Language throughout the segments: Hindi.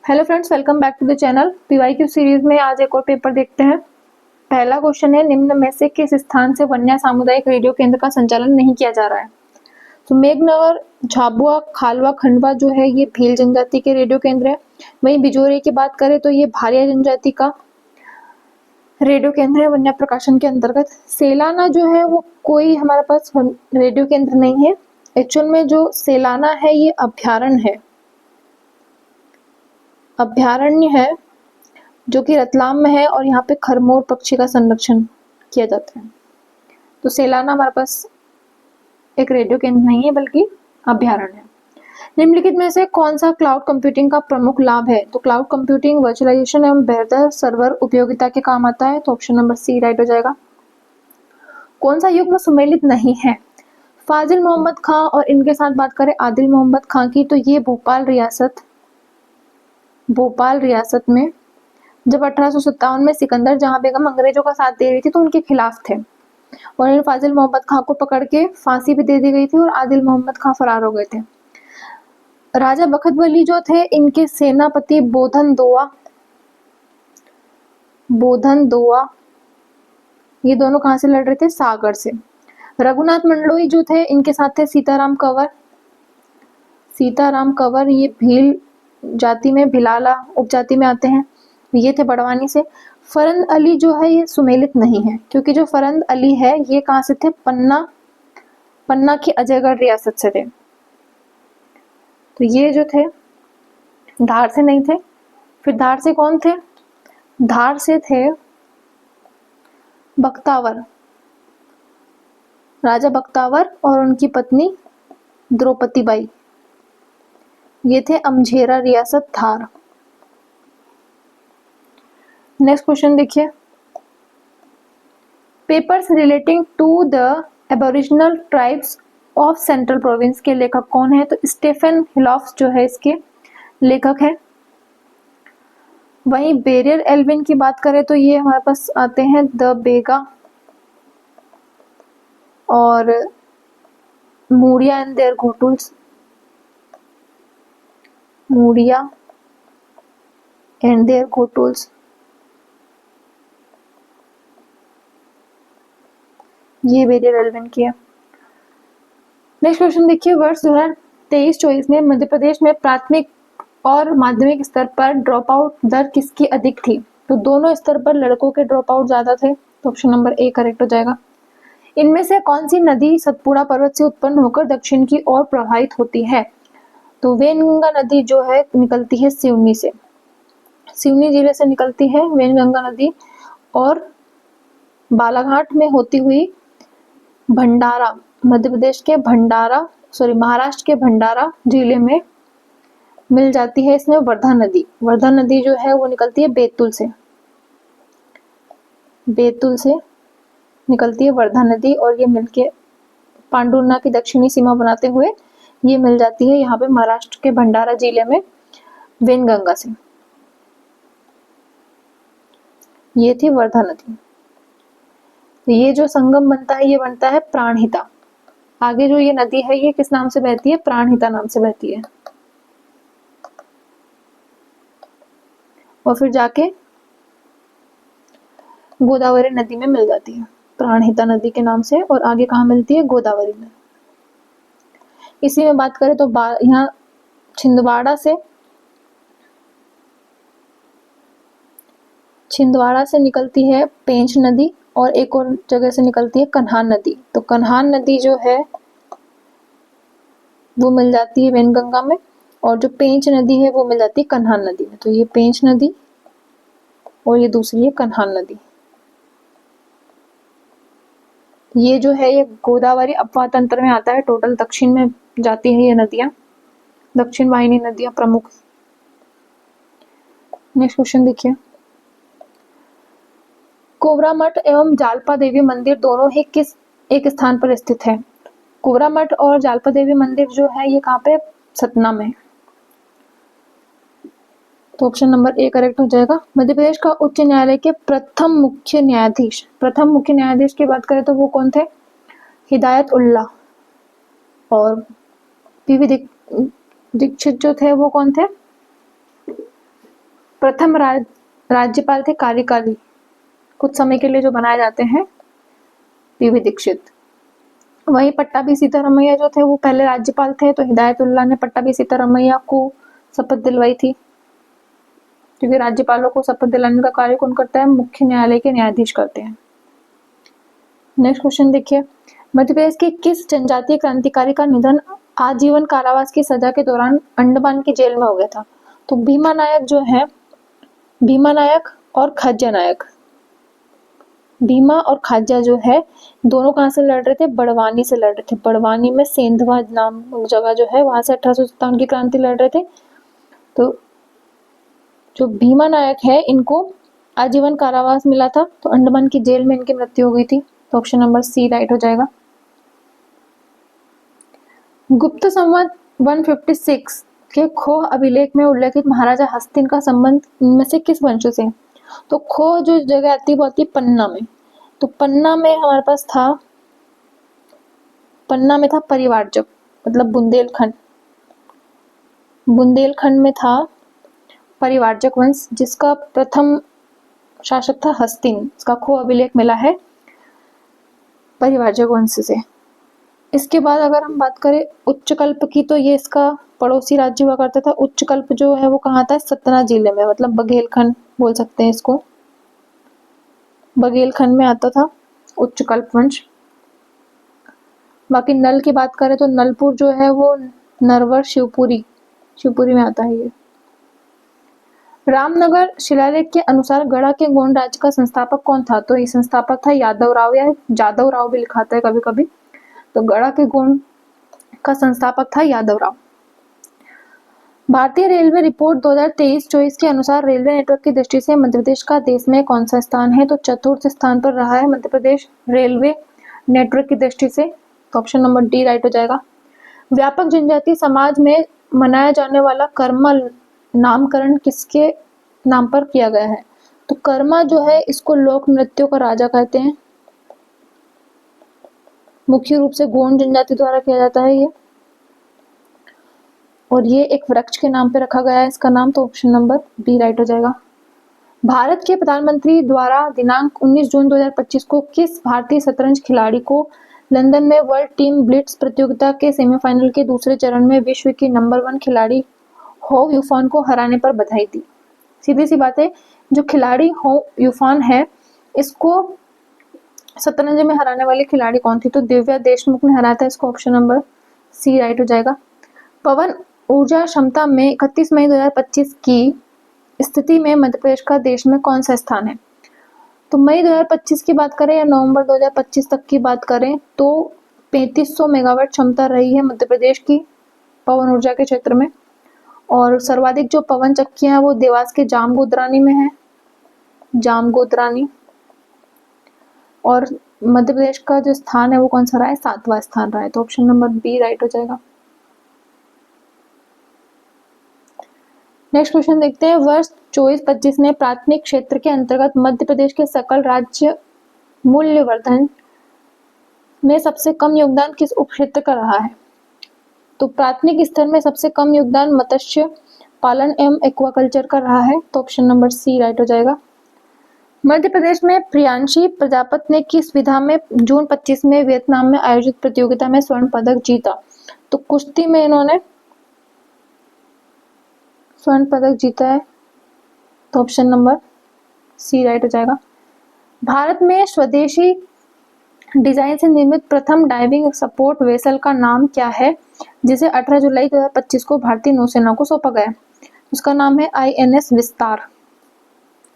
Hello friends, welcome back to the channel. PYQ series में आज एक और पेपर देखते हैं। पहला क्वेश्चन है, निम्न में से किस स्थान से वन्या सामुदायिक रेडियो केंद्र का संचालन नहीं किया जा रहा है? तो मेघनगर, झाबुआ, खालवा, खंडवा जो है ये भील जनजाति के रेडियो केंद्र है। वहीं बिजोरी की बात करें तो ये भारिया जनजाति का रेडियो केंद्र है वन्या प्रकाशन के अंतर्गत। सेलाना जो है वो कोई हमारे पास रेडियो केंद्र नहीं है। एक्चुअल में जो सेलाना है ये अभ्यारण्य है जो कि रतलाम में है और यहाँ पे खरमोर पक्षी का संरक्षण किया जाता है। तो सेलाना हमारे पास एक रेडियो केंद्र नहीं है बल्कि अभ्यारण्य है। निम्नलिखित में से कौन सा क्लाउड कंप्यूटिंग का प्रमुख लाभ है? तो क्लाउड कंप्यूटिंग वर्चुअलाइजेशन एवं बेहतर सर्वर उपयोगिता के काम आता है। तो ऑप्शन नंबर सी राइट हो जाएगा। कौन सा युग्म सुमेलित नहीं है? फाजिल मोहम्मद खां और इनके साथ बात करें आदिल मोहम्मद खां की, तो ये भोपाल रियासत में जब 1857 में सिकंदर जहां बेगम अंग्रेजों का साथ दे रही थी तो उनके खिलाफ थे और इन फाजिल मोहम्मद खां को पकड़ के फांसी भी दे दी गई थी और आदिल मोहम्मद खां फरार हो गए थे। राजा बखत वली जो थे इनके सेनापति बोधन दोआ ये दोनों कहां से लड़ रहे थे? सागर से। रघुनाथ मंडलोई जो थे इनके साथ थे सीताराम कंवर ये भील जाति में भिलाला उपजाति में आते हैं। ये थे बड़वानी से। फरंद अली जो है ये सुमेलित नहीं है क्योंकि जो फरंद अली है ये कहां से थे? पन्ना की अजयगढ़ रियासत से थे। तो ये जो थे धार से नहीं थे। फिर धार से कौन थे? धार से थे बख्तावर, राजा बख्तावर और उनकी पत्नी द्रौपदी बाई। ये थे अमझेरा रियासत धार। नेक्स्ट क्वेश्चन देखिए, papers relating to the aboriginal tribes of central province के लेखक कौन है? तो स्टेफन हिलॉफ्स जो है इसके लेखक है। वहीं बेरियर एल्विन की बात करें तो ये हमारे पास आते हैं द बेगा और मूडिया एंड देयर घोटुल्स, ये बेरियर एल्विन की है। नेक्स्ट क्वेश्चन देखिए, वर्ष 2023-24 में मध्य प्रदेश में प्राथमिक और माध्यमिक स्तर पर ड्रॉप आउट दर किसकी अधिक थी? तो दोनों स्तर पर लड़कों के ड्रॉप आउट ज्यादा थे। तो ऑप्शन नंबर ए करेक्ट हो जाएगा। इनमें से कौन सी नदी सतपुड़ा पर्वत से उत्पन्न होकर दक्षिण की ओर प्रवाहित होती है? तो वेनगंगा नदी जो है निकलती है सिवनी से, सिवनी जिले से निकलती है वेनगंगा नदी और बालाघाट में होती हुई भंडारा, महाराष्ट्र के भंडारा जिले में मिल जाती है इसमें वर्धा नदी जो है वो निकलती है बेतुल से निकलती है वर्धा नदी और ये मिलके पांडुरना की दक्षिणी सीमा बनाते हुए ये मिल जाती है यहाँ पे महाराष्ट्र के भंडारा जिले में वेनगंगा से। ये थी वर्धा नदी। तो ये जो संगम बनता है ये बनता है प्राणहिता। आगे जो ये नदी है ये किस नाम से बहती है? प्राणहिता नाम से बहती है और फिर जाके गोदावरी नदी में मिल जाती है प्राणहिता नदी के नाम से। और आगे कहाँ मिलती है? गोदावरी में। इसी में बात करें तो यहाँ छिंदवाड़ा से निकलती है पेंच नदी और एक और जगह से निकलती है कन्हान नदी। तो कन्हान नदी जो है वो मिल जाती है वेनगंगा में और जो पेंच नदी है वो मिल जाती है कन्हान नदी में। तो ये पेंच नदी और ये दूसरी है कन्हान नदी। ये जो है ये गोदावरी अपवाह तंत्र में आता है। टोटल दक्षिण में जाती है ये नदियां, दक्षिण वाहिनी नदियां प्रमुख। नेक्स्ट क्वेश्चन देखिए, कोवरा मठ एवं जालपा देवी मंदिर दोनों ही किस एक स्थान पर स्थित है? कोवरा मठ और जालपा देवी मंदिर जो है ये कहाँ पे? सतना में। तो ऑप्शन नंबर ए करेक्ट हो जाएगा। मध्य प्रदेश का उच्च न्यायालय के प्रथम मुख्य न्यायाधीश की बात करें तो वो कौन थे? हिदायत उल्ला। और पीवी दीक्षित जो थे वो कौन थे? प्रथम राज्यपाल थे कार्यकाली, कुछ समय के लिए जो बनाए जाते हैं, पीवी दीक्षित। वहीं पट्टाभी सीतारमैया जो थे वो पहले राज्यपाल थे, तो हिदायतुल्लाह ने पट्टाभी सीतारमैया को शपथ दिलवाई थी, क्योंकि राज्यपालों को शपथ दिलाने का कार्य कौन करता है? मुख्य न्यायालय के न्यायाधीश करते हैं। नेक्स्ट क्वेश्चन देखिए, मध्य प्रदेश के किस जनजातीय क्रांतिकारी का निधन आजीवन कारावास की सजा के दौरान अंडमान की जेल में हो गया था? तो भीमा नायक जो है, भीमा नायक और खाज्या नायक, भीमा और खाज्या जो है दोनों कहाँ से लड़ रहे थे? बड़वानी से लड़ रहे थे। बड़वानी में सेंधवा नाम जगह जो है वहां से 1857 की क्रांति लड़ रहे थे। तो जो भीमा नायक है इनको आजीवन कारावास मिला था, तो अंडमान की जेल में इनकी मृत्यु हो गई थी। तो ऑप्शन नंबर सी राइट हो जाएगा। गुप्त संवत 156 के खोह अभिलेख में उल्लेखित महाराजा हस्तिन का संबंध इनमें से किस वंश से? तो खोह जो जगह आती है वो आती है पन्ना में। तो पन्ना में हमारे पास था, पन्ना में था परिवारजक, मतलब बुंदेलखंड, बुंदेलखंड में था परिवारजक वंश, जिसका प्रथम शासक था हस्तिन। इसका खोह अभिलेख मिला है परिवारजक वंश से। इसके बाद अगर हम बात करें उच्चकल्प की, तो ये इसका पड़ोसी राज्य हुआ करता था। उच्चकल्प जो है वो कहाँ था? सतना जिले में, मतलब बघेलखंड बोल सकते हैं इसको, बघेलखंड में आता था उच्चकल्प वंश। बाकी नल की बात करें तो नलपुर जो है वो नरवर शिवपुरी में आता है ये। रामनगर शिलालेख के अनुसार गढ़ा के गोंड राज्य का संस्थापक कौन था? तो ये संस्थापक था यादव राव, या जादव राव भी लिखाता है कभी कभी। तो गढ़ा के गोंड का संस्थापक था यादव राव। भारतीय रेलवे रिपोर्ट 2023-24 के अनुसार रेलवे नेटवर्क की दृष्टि से मध्य प्रदेश का देश में कौन सा स्थान है? तो चतुर्थ स्थान पर रहा है मध्य प्रदेश रेलवे नेटवर्क की दृष्टि से। तो ऑप्शन नंबर डी राइट हो जाएगा। व्यापक जनजातीय समाज में मनाया जाने वाला कर्मा नामकरण किसके नाम पर किया गया है? तो कर्मा जो है इसको लोक नृत्यों का राजा कहते हैं, मुख्य रूप से गोंड जनजाति द्वारा किया जाता है ये, और ये एक वृक्ष के नाम पे रखा गया है इसका नाम। तो ऑप्शन नंबर बी राइट हो जाएगा। भारत के प्रधानमंत्री द्वारा दिनांक 19 जून 2025 को किस भारतीय शतरंज खिलाड़ी को लंदन में वर्ल्ड टीम ब्लिट्ज प्रतियोगिता के सेमीफाइनल के दूसरे चरण में विश्व की नंबर 1 खिलाड़ी हो यूफान को हराने पर बधाई दी? सीधी सी बात है, जो खिलाड़ी हो यूफान है इसको शतरंज में हराने वाली खिलाड़ी कौन थी? तो दिव्या देशमुख ने हराया था इसको। ऑप्शन नंबर सी राइट हो जाएगा। पवन ऊर्जा क्षमता में 31 मई 2025 की स्थिति में मध्य प्रदेश का देश में कौन सा स्थान है? तो मई 2025 की बात करें या नवंबर 2025 तक की बात करें तो 3500 मेगावाट क्षमता रही है मध्य प्रदेश की पवन ऊर्जा के क्षेत्र में, और सर्वाधिक जो पवन चक्कियां हैं वो देवास के जामगोदरानी में है, जामगोदरानी। और मध्य प्रदेश का जो स्थान है वो कौन सा रहा है? 7वां स्थान रहा है। तो ऑप्शन नंबर बी राइट हो जाएगा। नेक्स्ट क्वेश्चन देखते हैं, वर्ष 24-25 में प्राथमिक क्षेत्र के अंतर्गत मध्य प्रदेश के सकल राज्य मूल्यवर्धन में सबसे कम योगदान किस उपक्षेत्र का रहा है? तो प्राथमिक स्तर में सबसे कम योगदान मत्स्य पालन एवं एक्वाकल्चर का रहा है। तो ऑप्शन नंबर सी राइट हो जाएगा। मध्य प्रदेश में प्रियांशी प्रजापति ने किस विधा में जून 25 में वियतनाम में आयोजित प्रतियोगिता में स्वर्ण पदक जीता? तो कुश्ती में इन्होंने स्वर्ण पदक जीता है। तो ऑप्शन नंबर सी राइट हो जाएगा। भारत में स्वदेशी डिजाइन से निर्मित प्रथम डाइविंग सपोर्ट वेसल का नाम क्या है, जिसे 18 जुलाई 2025 को भारतीय नौसेना को सौंपा गया? उसका नाम है INS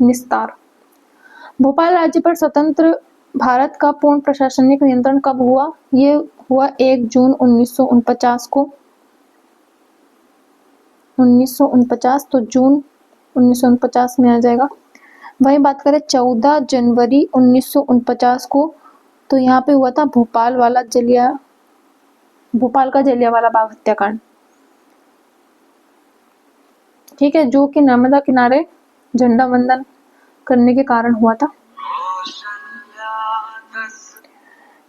निस्तार। भोपाल राज्य पर स्वतंत्र भारत का पूर्ण प्रशासनिक नियंत्रण कब हुआ? ये हुआ 1 जून 1949 को। 1949, तो जून 1949 में आ जाएगा। वहीं बात करें 14 जनवरी 1949 को, तो यहाँ पे हुआ था भोपाल का जलियांवाला बाग हत्याकांड, ठीक है, जो कि नर्मदा किनारे झंडा वंदन करने के कारण हुआ था।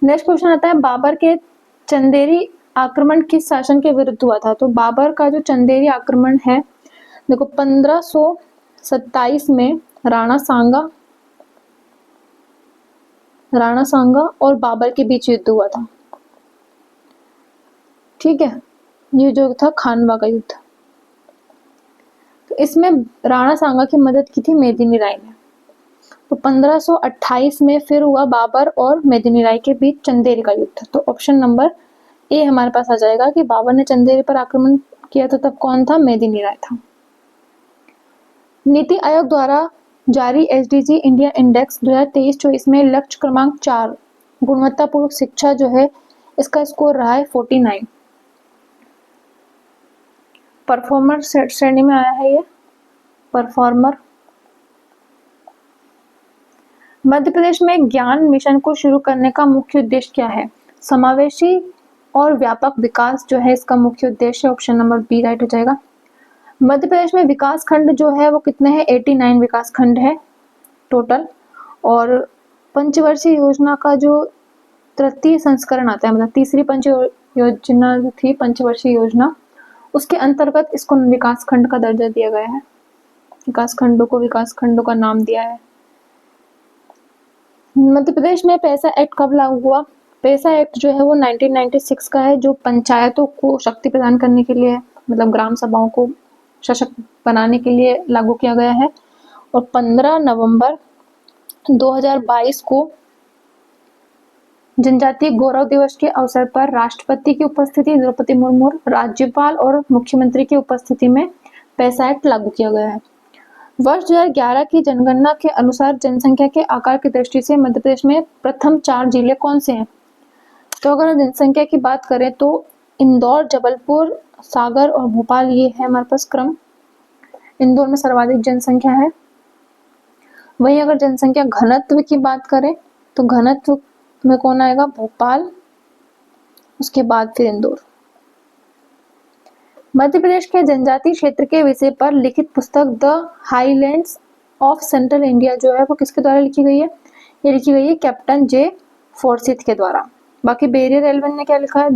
नेक्स्ट क्वेश्चन आता है, बाबर के चंदेरी आक्रमण किस शासन के विरुद्ध हुआ था? तो बाबर का जो चंदेरी आक्रमण है, देखो 27 में राणा सांगा और बाबर के बीच युद्ध हुआ था। ठीक है, ये जो था खानवा का युद्ध। तो इसमें राणा सांगा की मदद की थी मेदिनी राय ने। तो 1528 में फिर हुआ बाबर और मेदिनी राय के बीच चंदेरी का युद्ध। तो ऑप्शन नंबर ए हमारे पास आ जाएगा कि बाबर ने चंदेरी पर आक्रमण किया था, तब कौन था? मेदिनी राय था। नीति आयोग द्वारा जारी एसडीजी इंडिया इंडेक्स 2023-24 में लक्ष्य क्रमांक 4 गुणवत्तापूर्ण शिक्षा जो है, इसका स्कोर रहा है 49। परफॉर्मर श्रेणी में आया है ये परफॉर्मर। मध्य प्रदेश में ज्ञान मिशन को शुरू करने का मुख्य उद्देश्य क्या है? समावेशी और व्यापक विकास जो है इसका मुख्य उद्देश्य। ऑप्शन नंबर बी राइट हो जाएगा। मध्य प्रदेश में विकास खंड जो है वो कितने हैं? 89 विकास खंड है टोटल। और पंचवर्षीय योजना का जो तृतीय संस्करण आता है, मतलब तीसरी पंच योजना जो थी पंचवर्षीय योजना, उसके अंतर्गत इसको विकास खंड का दर्जा दिया गया है। विकास खंडों का नाम दिया है। मध्य प्रदेश में पैसा एक्ट कब लागू हुआ? पैसा एक्ट जो है वो 1996 का है, जो पंचायतों को शक्ति प्रदान करने के लिए, मतलब ग्राम सभाओं को सशक्त बनाने के लिए लागू किया गया है। और 15 नवंबर 2022 को जनजातीय गौरव दिवस के अवसर पर राष्ट्रपति की उपस्थिति, द्रौपदी मुर्मू, राज्यपाल और मुख्यमंत्री की उपस्थिति में पैसा एक्ट लागू किया गया है। वर्ष 2011 की जनगणना के अनुसार जनसंख्या के आकार की दृष्टि से मध्य प्रदेश में प्रथम 4 जिले कौन से हैं? तो अगर जनसंख्या की बात करें तो इंदौर, जबलपुर, सागर और भोपाल, ये है हमारे पास क्रम। इंदौर में सर्वाधिक जनसंख्या है। वहीं अगर जनसंख्या घनत्व की बात करें तो घनत्व में कौन आएगा? भोपाल, उसके बाद फिर इंदौर। मध्य प्रदेश के जनजातीय क्षेत्र के विषय पर लिखित पुस्तक the highlands of central India जो है वो किसके द्वारा लिखी गई है? ये लिखी गई है कैप्टन जे फोर्सिथ के द्वारा। बाकी बेरियर एल्वन ने क्या लिखा है?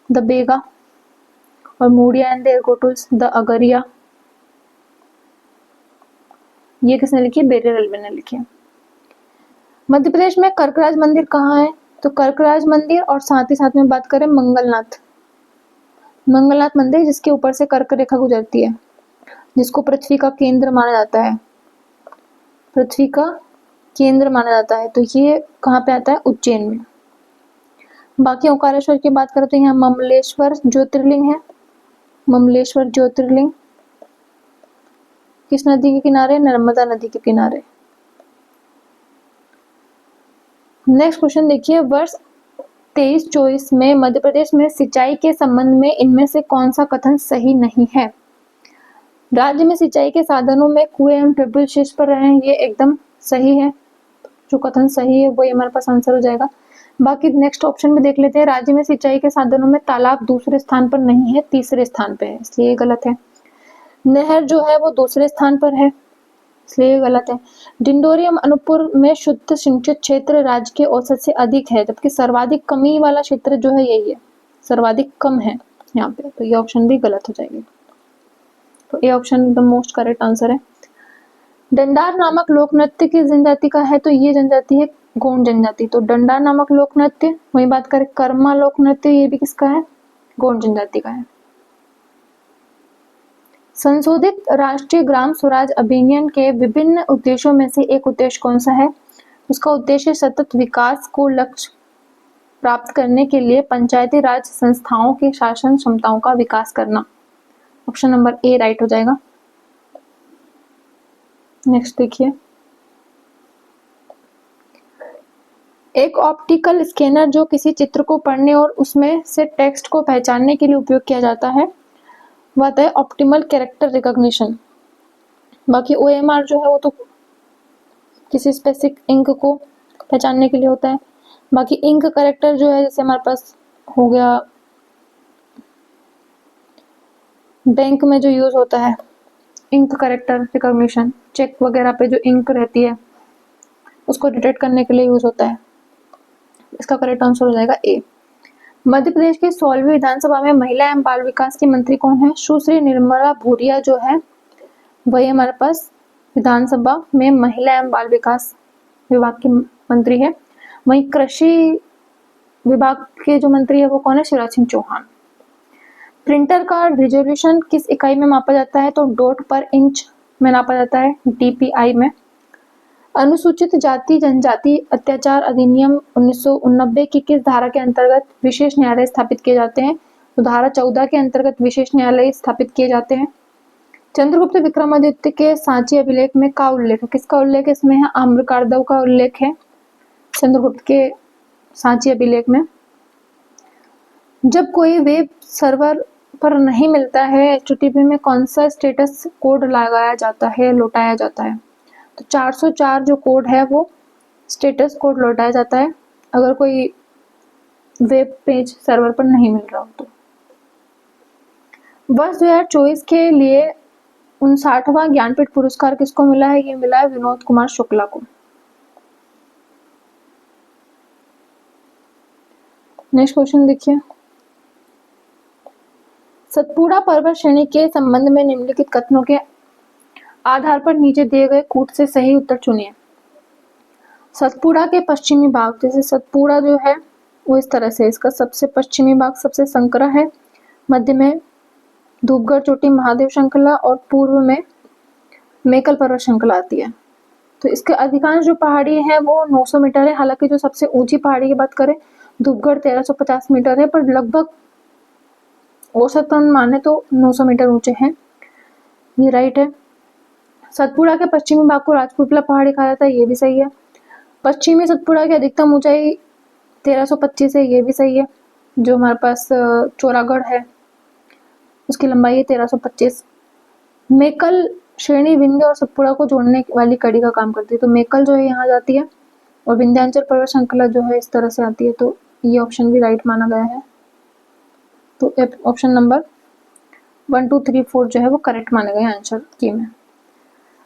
द बेगा और मूडिया एंड देयर गोटुल्स द अगरिया। ये किसने लिखी? बेरियर एल्वन ने लिखी है। मध्य प्रदेश में कर्कराज मंदिर कहाँ है? तो कर्कराज मंदिर और साथ ही साथ में बात करें मंगलनाथ मंदिर, जिसके ऊपर से कर्क रेखा गुजरती है, जिसको पृथ्वी का केंद्र माना जाता है। तो ये कहाँ पे आता है? उज्जैन में। बाकी ओंकारेश्वर की बात करें तो यहाँ ममलेश्वर ज्योतिर्लिंग है। ममलेश्वर ज्योतिर्लिंग किस नदी के किनारे? नर्मदा नदी के किनारे। नेक्स्ट क्वेश्चन देखिए, वर्ष 23-24 में मध्य प्रदेश में सिंचाई के संबंध में इनमें से कौन सा कथन सही नहीं है? राज्य में सिंचाई के साधनों में कुएं एवं ट्यूबवेल शीर्ष पर रहे हैं, ये एकदम सही है। जो कथन सही है वो हमारे पास आंसर हो जाएगा। बाकी नेक्स्ट ऑप्शन में देख लेते हैं। राज्य में सिंचाई के साधनों में तालाब दूसरे स्थान पर नहीं है, तीसरे स्थान पे है, इसलिए ये गलत है। नहर जो है वो दूसरे स्थान पर है, इसलिए ये गलत है। डिंडोरी एवं अनूपपुर में शुद्ध सिंचित क्षेत्र राज्य के औसत से अधिक है, जबकि सर्वाधिक कमी वाला क्षेत्र जो है यही है, सर्वाधिक कम है यहाँ पे। तो ये ऑप्शन भी गलत हो जाएगी। तो ये option the most correct answer है। डंडार नामक लोक नृत्य किस जनजाति का है? तो ये जनजाति है गोंड जनजाति। तो डंडार नामक लोक नृत्य। वही बात करें कर्मा लोक नृत्य, ये भी किसका है? गोंड जनजाति का है। संशोधित राष्ट्रीय ग्राम स्वराज अभियान के विभिन्न उद्देश्यों में से एक उद्देश्य कौन सा है? उसका उद्देश्य सतत विकास को लक्ष्य प्राप्त करने के लिए पंचायती राज संस्थाओं के शासन क्षमताओं का विकास करना। ऑप्शन नंबर ए राइट हो जाएगा। नेक्स्ट देखिए, एक ऑप्टिकल स्कैनर जो किसी चित्र को पढ़ने और उसमें से टेक्स्ट को पहचानने के लिए उपयोग किया जाता है वह है ऑप्टिमल कैरेक्टर रिकॉग्निशन। बाकी OMR जो है वो तो किसी स्पेसिफिक इंक को पहचानने के लिए होता है। बाकी इंक कैरेक्टर जो है जैसे हमारे पास हो गया बैंक में जो यूज होता है इंक कैरेक्टर रिकॉग्निशन, चेक वगैरह पे जो इंक रहती है उसको डिटेक्ट करने के लिए यूज होता है। इसका करेक्ट आंसर हो जाएगा ए। मध्य प्रदेश की 16वीं विधानसभा में महिला एवं बाल विकास की मंत्री कौन है? सुश्री निर्मला भूरिया जो है वही हमारे पास विधानसभा में महिला एवं बाल विकास विभाग की मंत्री है। वहीं कृषि विभाग के जो मंत्री है वो कौन है, शिवराज सिंह चौहान। प्रिंटर का रिजोल्यूशन किस इकाई में मापा जाता है, तो डॉट पर इंच में नापा जाता है, डीपीआई में। अनुसूचित जाति जनजाति अत्याचार अधिनियम 1989 की किस धारा के अंतर्गत विशेष न्यायालय स्थापित किए जाते हैं, तो धारा 14 के अंतर्गत विशेष न्यायालय स्थापित किए जाते हैं। चंद्रगुप्त विक्रमादित्य के सांची अभिलेख में का उल्लेख है, किसका उल्लेख इसमें है, आम्रकार्दव का उल्लेख है चंद्रगुप्त के सांची अभिलेख में। जब कोई वेब सर्वर पर नहीं मिलता है एचटीटीपी में, कौन सा स्टेटस कोड लगाया जाता है, लौटाया जाता है, तो 404 जो कोड है वो स्टेटस कोड लौटाया जाता है अगर कोई वेब पेज सर्वर पर नहीं मिल रहा हो तो। वर्ष 2024 के लिए 59वां ज्ञानपीठ पुरस्कार किसको मिला है, ये मिला है विनोद कुमार शुक्ला को। नेक्स्ट क्वेश्चन देखिए, सतपुड़ा पर्वत श्रेणी के संबंध में निम्नलिखित कथनों के आधार पर नीचे दिए गए कूट से सही उत्तर चुनिए। सतपुड़ा के पश्चिमी भाग, जैसे सतपुड़ा जो है वो इस तरह से, इसका सबसे पश्चिमी भाग सबसे संकरा है, मध्य में धूपगढ़ चोटी महादेव श्रृंखला और पूर्व में मेकल पर्वत श्रृंखला आती है। तो इसके अधिकांश जो पहाड़ी है वो 900 मीटर है। हालांकि जो सबसे ऊंची पहाड़ी की बात करें धूपगढ़ 1350 मीटर है, पर लगभग औसतन माने तो 900 मीटर ऊंचे हैं। ये राइट है। सतपुड़ा के पश्चिमी भाग को राजपुतला पहाड़ी कहा जाता है, ये भी सही है। पश्चिमी सतपुड़ा की अधिकतम ऊंचाई 1325 है, ये भी सही है। जो हमारे पास चौरागढ़ है उसकी लंबाई है 1325। मेकल श्रेणी विंध्य और सतपुड़ा को जोड़ने वाली कड़ी का काम करती है, तो मेकल जो है यहाँ जाती है और विंध्याचल पर्वत श्रृंखला जो है इस तरह से आती है, तो ये ऑप्शन भी राइट माना गया है। तो ऑप्शन नंबर 1, 2, 3, 4 जो है वो करेक्ट माने गए आंसर की में।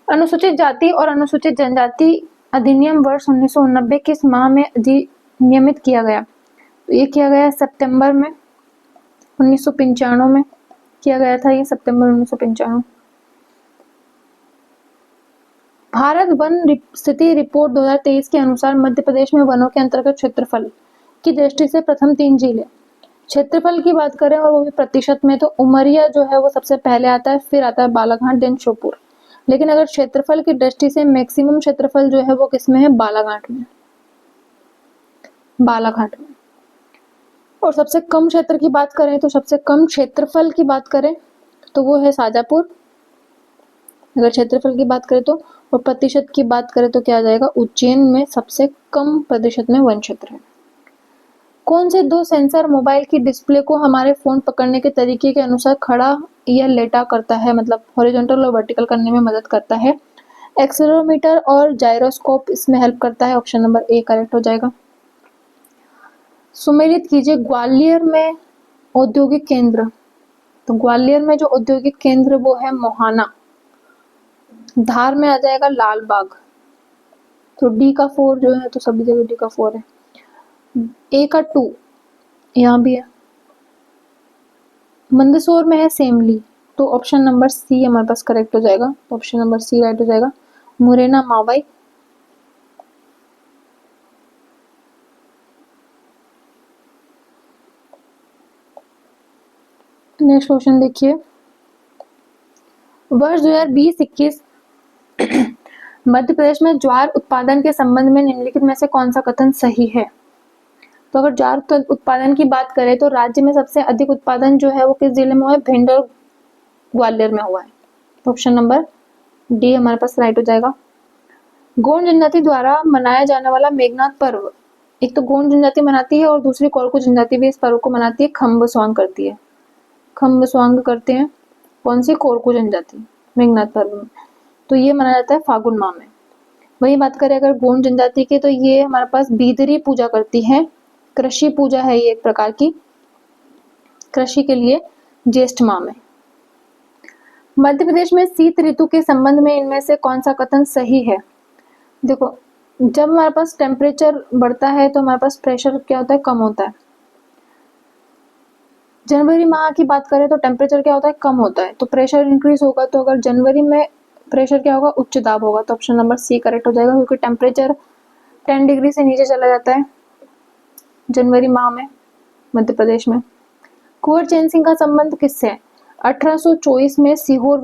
अनुसूचित जाति और अनुसूचित जनजाति अधिनियम वर्ष 1989 किस माह में अधिनियमित किया गया, तो ये किया गया सितंबर में 1995 में किया गया था, ये सितंबर 1995। भारत वन स्थिति रिपोर्ट 2023 के अनुसार मध्य प्रदेश में वनों के अंतर्गत क्षेत्रफल की दृष्टि से प्रथम 3 जिले, क्षेत्रफल की बात करें और वो भी प्रतिशत में, तो उमरिया जो है वो सबसे पहले आता है, फिर आता है बालाघाट, देन श्योपुर। लेकिन अगर क्षेत्रफल की दृष्टि से मैक्सिमम क्षेत्रफल जो है वो किसमें है, बालाघाट में, बालाघाट में। और सबसे कम क्षेत्र की बात करें तो सबसे कम क्षेत्रफल की बात करें तो वो है शाजापुर, अगर क्षेत्रफल की बात करें तो। और प्रतिशत की बात करें तो क्या आ जाएगा, उज्जैन में सबसे कम प्रतिशत में वन क्षेत्र है। कौन से 2 सेंसर मोबाइल की डिस्प्ले को हमारे फोन पकड़ने के तरीके के अनुसार खड़ा या लेटा करता है, मतलब हॉरिजॉन्टल और वर्टिकल करने में मदद करता है। एक्सेलेरोमीटर और जायरोस्कोप इसमें हेल्प करता है, ऑप्शन नंबर ए करेक्ट हो जाएगा। सुमेलित कीजिए ग्वालियर में औद्योगिक केंद्र, तो ग्वालियर में जो औद्योगिक केंद्र वो है मोहाना। धार में आ जाएगा लाल बाग, तो डी का 4 जो है, तो सभी जगह डी का 4 है। ए का 2 यहाँ भी है। मंदसौर में है सेमली, तो ऑप्शन नंबर सी हमारे पास करेक्ट हो जाएगा, तो ऑप्शन नंबर सी राइट हो जाएगा। मुरैना मावई, नेक्स्ट क्वेश्चन देखिए, वर्ष 2020-21 मध्य प्रदेश में ज्वार उत्पादन के संबंध में निम्नलिखित में से कौन सा कथन सही है, तो अगर ज्वार उत्पादन की बात करें तो राज्य में सबसे अधिक उत्पादन जो है वो किस जिले में हुआ है, भिंड और ग्वालियर में हुआ है, तो ऑप्शन नंबर डी हमारे पास राइट हो जाएगा। गोंड जनजाति द्वारा मनाया जाने वाला मेघनाथ पर्व, एक तो गोंड जनजाति मनाती है और दूसरी कोरकू जनजाति भी इस पर्व को मनाती है, खम्ब स्वांग करती है, खम्ब स्वांग करते हैं कौन सी, कोरकू जनजाति मेघनाथ पर्व में, तो ये मनाया जाता है फागुन माह में। वही बात करें अगर गोंड जनजाति की, तो ये हमारे पास बीदरी पूजा करती है, कृषि पूजा है ये एक प्रकार की, कृषि के लिए ज्येष्ठ माह में। मध्य प्रदेश में शीत ऋतु के संबंध में इनमें से कौन सा कथन सही है, देखो जब हमारे पास टेम्परेचर बढ़ता है तो हमारे पास प्रेशर क्या होता है, कम होता है। जनवरी माह की बात करें तो टेम्परेचर क्या होता है, कम होता है, तो प्रेशर इंक्रीज होगा। तो अगर जनवरी में प्रेशर क्या होगा, उच्च दाब होगा। तो ऑप्शन नंबर सी करेक्ट हो जाएगा, क्योंकि टेम्परेचर 10 डिग्री से नीचे चला जाता है जनवरी माह में मध्य प्रदेश में। कुंवर चैन सिंह का संबंध किससे है? 1824 में सीहोर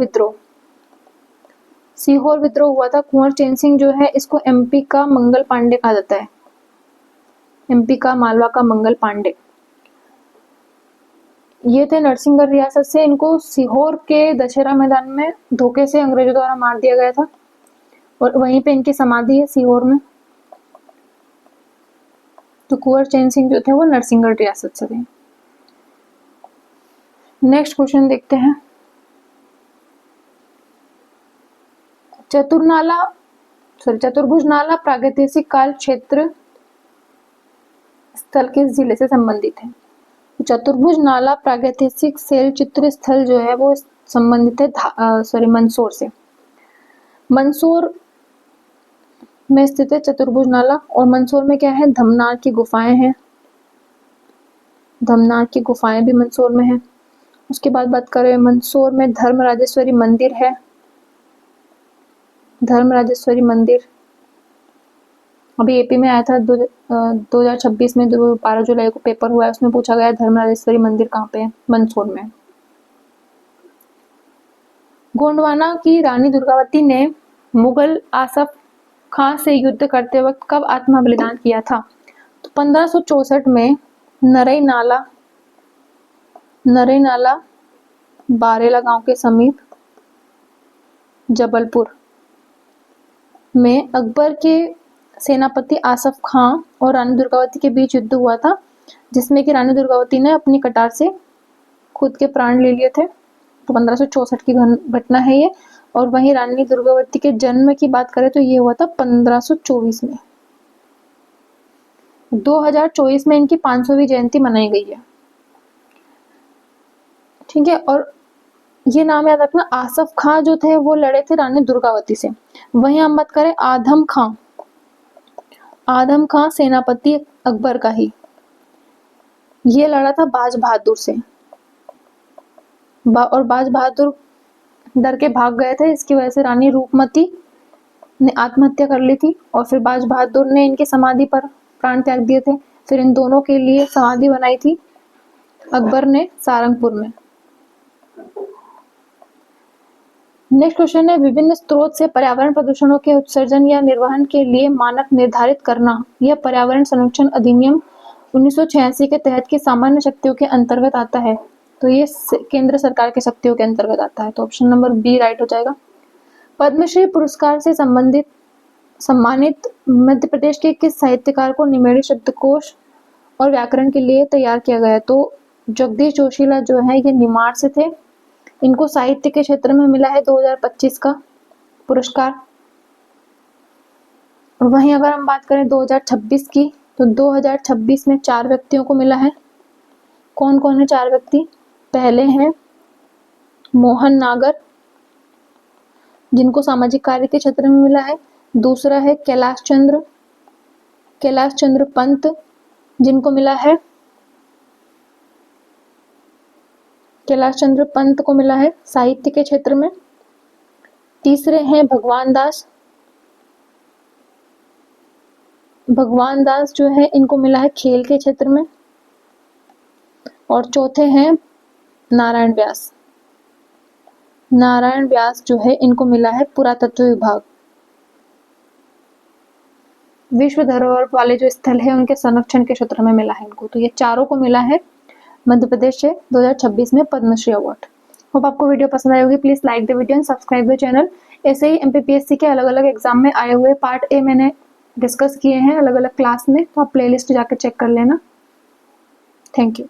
विद्रोह हुआ था। कुंवर चैन सिंह जो है इसको एमपी का मंगल पांडे कहा जाता है, एमपी का मालवा का मंगल पांडे। ये थे नरसिंहगढ़ रियासत से। इनको सीहोर के दशहरा मैदान में धोखे से अंग्रेजों द्वारा मार दिया गया था और वहीं पे इनकी समाधि है सीहोर में। तो कुंवर चैन सिंह जो थे वो नरसिंहगढ़ रियासत से थे। नेक्स्ट क्वेश्चन देखते हैं। चतुर्भुज नाला प्रागैतिहासिक काल क्षेत्र स्थल किस जिले से संबंधित है? चतुर्भुज नाला प्रागैतिहासिक शैल चित्र स्थल जो है वो संबंधित है मंदसौर से। मंदसौर में स्थित है चतुर्भुज नाला। और मंदसौर में क्या है, धमनार की गुफाएं हैं, धमनार की गुफाएं भी मंदसौर में है। उसके बाद बात करें, मंदसौर में धर्मराजेश्वरी मंदिर है, धर्मराजेश्वरी मंदिर अभी एपी में आया था 2026 में, 12 जुलाई को पेपर हुआ है, उसमें पूछा गया धर्मराजेश्वरी मंदिर कहाँ पे है, मंदसौर में। गोंडवाना की रानी दुर्गावती ने मुगल आसफ खां से युद्ध करते वक्त कब आत्मा बलिदान किया था? तो 1564 में नरई नाला बारेला गांव के समीप जबलपुर में अकबर के सेनापति आसफ खां और रानी दुर्गावती के बीच युद्ध हुआ था, जिसमें कि रानी दुर्गावती ने अपनी कटार से खुद के प्राण ले लिए थे। तो 1564 की घटना है ये। और वहीं रानी दुर्गावती के जन्म की बात करें तो ये हुआ था 1524 में। 2024 में इनकी 500वीं जयंती मनाई गई है। ठीक है, और ये नाम याद रखना, आसफ खां जो थे वो लड़े थे रानी दुर्गावती से। वहीं हम बात करें आदम खां सेनापति अकबर का ही, ये लड़ा था बाज बहादुर से। और बाज बहादुर डर के भाग गए थे, इसकी वजह से रानी रूपमती ने आत्महत्या कर ली थी और फिर बाज बहादुर ने इनकी समाधि पर प्राण त्याग दिए थे। फिर इन दोनों के लिए समाधि बनाई थी अकबर ने सारंगपुर में। नेक्स्ट क्वेश्चन है, विभिन्न स्रोत से पर्यावरण प्रदूषणों के उत्सर्जन या निर्वहन के लिए मानक निर्धारित करना यह पर्यावरण संरक्षण अधिनियम 1986 के तहत की सामान्य शक्तियों के अंतर्गत आता है। तो ये केंद्र सरकार के शक्तियों के अंतर्गत आता है। तो ऑप्शन नंबर बी राइट हो जाएगा। पद्मश्री पुरस्कार से सम्मानित मध्य प्रदेश के किस साहित्यकार को निमेरी शब्दकोश और व्याकरण के लिए तैयार किया गया? तो जगदीश जोशीला जो है ये निमाड़ से थे। इनको साहित्य के क्षेत्र में मिला है 2025 का पुरस्कार। और वहीं अगर हम बात करें 2026 की, तो 2026 में 4 व्यक्तियों को मिला है। कौन कौन है 4 व्यक्ति? पहले हैं मोहन नागर, जिनको सामाजिक कार्य के क्षेत्र में मिला है। दूसरा है कैलाश चंद्र पंत, जिनको मिला है कैलाश चंद्र पंत को मिला है साहित्य के क्षेत्र में। तीसरे हैं भगवान दास जो है इनको मिला है खेल के क्षेत्र में। और चौथे हैं नारायण व्यास जो है इनको मिला है पुरातत्व विभाग। विश्व धरोहर वाले जो स्थल है उनके संरक्षण के क्षेत्र में मिला है इनको। तो ये चारों को मिला है मध्य प्रदेश से 2026 में पद्मश्री अवार्ड। होप आपको वीडियो पसंद आई होगी। Please like the video and subscribe the channel. ऐसे ही एमपीपीएससी के अलग अलग एग्जाम में आए हुए पार्ट ए मैंने डिस्कस किए हैं अलग अलग क्लास में, तो आप प्लेलिस्ट जाकर चेक कर लेना। Thank you.